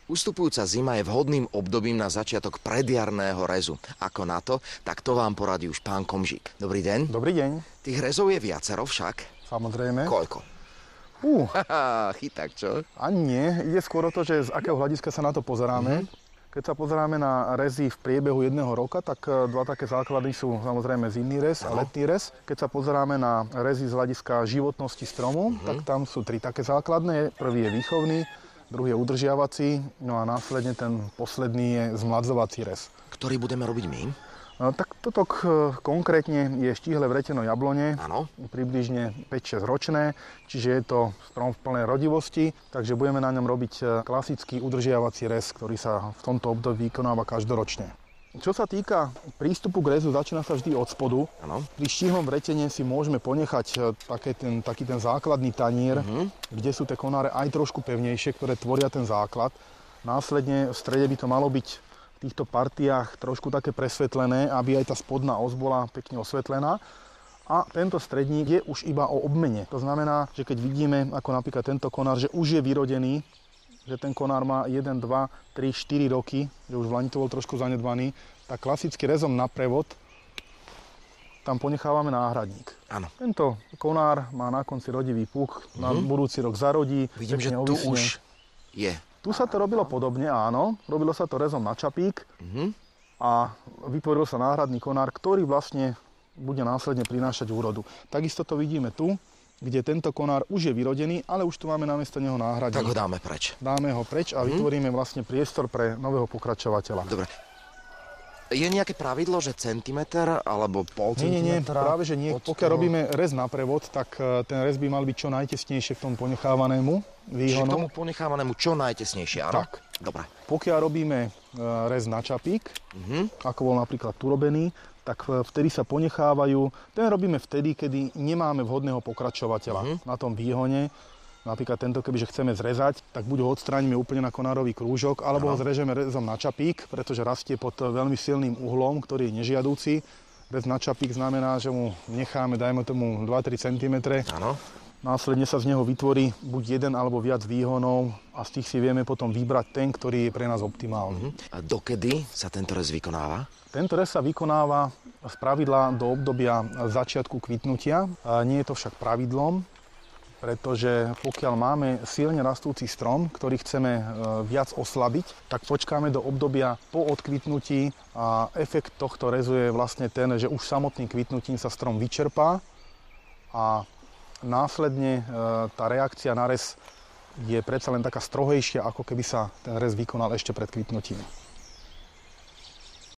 Ustupujúca zima je vhodným obdobím na začiatok predjarného rezu. Ako na to, tak to vám poradí už pán Komžík. Dobrý deň. Dobrý deň. Tých rezov je viacero však. Samozrejme. Koľko? Chyták, čo? Ani nie. Ide skôr o to, že z akého hľadiska sa na to pozeráme. Keď sa pozeráme na rezy v priebehu jedného roka, tak dva také základy sú samozrejme zimný rez a letný rez. Keď sa pozeráme na rezy z hľadiska životnosti stromu, tak tam sú tri také základné. Prvý je výchovný, druhý je udržiavací, no a následne ten posledný je zmladzovací rez. Ktorý budeme robiť my? No, tak toto konkrétne je štíhle vreteno jablone, Áno. približne 5-6 ročné, čiže je to strom v plnej rodivosti, takže budeme na ňom robiť klasický udržiavací rez, ktorý sa v tomto období vykonáva každoročne. Čo sa týka prístupu k rezu, začína sa vždy od spodu. Áno. Pri štíhlom vretene si môžeme ponechať taký ten základný tanier, kde sú tie konáre aj trošku pevnejšie, ktoré tvoria ten základ. Následne v strede by to malo byť v týchto partiách trošku také presvetlené, aby aj tá spodná os bola pekne osvetlená. A tento stredník je už iba o obmene. To znamená, že keď vidíme, ako napríklad tento konár, že už je vyrodený, že ten konár má 1, 2, 3, 4 roky, že už v lani to bol trošku zanedbaný, tak klasicky rezom na prevod tam ponechávame náhradník. Áno. Tento konár má na konci rodivý puk, na budúci rok zarodí. Vidím, že tu už je. Tu sa to robilo podobne, áno. Robilo sa to rezom na čapík a vytvoril sa náhradný konár, ktorý vlastne bude následne prinášať úrodu. Takisto to vidíme tu, kde tento konár už je vyrodený, ale už tu máme namiesto neho náhradník. Tak ho dáme preč. Dáme ho preč a vytvoríme vlastne priestor pre nového pokračovateľa. Dobre. Je nejaké pravidlo, že centimeter alebo pol centimetra? Nie, práve že nie. Pokiaľ robíme rez na prevod, tak ten rez by mal byť čo najtesnejšie k tomu ponechávanému výhonu. Čiže k tomu ponechávanému čo najtesnejšie, áno? Tak. Dobre. Pokiaľ robíme rez na čapík, ako bol napríklad tu robený, tak vtedy sa ponechávajú. Ten robíme vtedy, kedy nemáme vhodného pokračovateľa na tom výhone. Napríklad tento, kebyže chceme zrezať, tak buď ho odstránime úplne na konárový krúžok, alebo ho zrežeme rezom na čapík, pretože rastie pod veľmi silným uhlom, ktorý je nežiadúci. Rez na čapík znamená, že mu necháme, dajme tomu 2-3 cm. Áno. Následne sa z neho vytvorí buď jeden alebo viac výhonov a z tých si vieme potom vybrať ten, ktorý je pre nás optimálny. A dokedy sa tento rez vykonáva? Tento rez sa vykonáva spravidla do obdobia začiatku kvitnutia. Nie je to však pravidlom, pretože pokiaľ máme silne rastúci strom, ktorý chceme viac oslabiť, tak počkáme do obdobia po odkvitnutí a efekt tohto rezu je vlastne ten, že už samotným kvitnutím sa strom vyčerpá a následne tá reakcia na rez je predsa len taká strohejšia, ako keby sa ten rez vykonal ešte pred kvitnutím.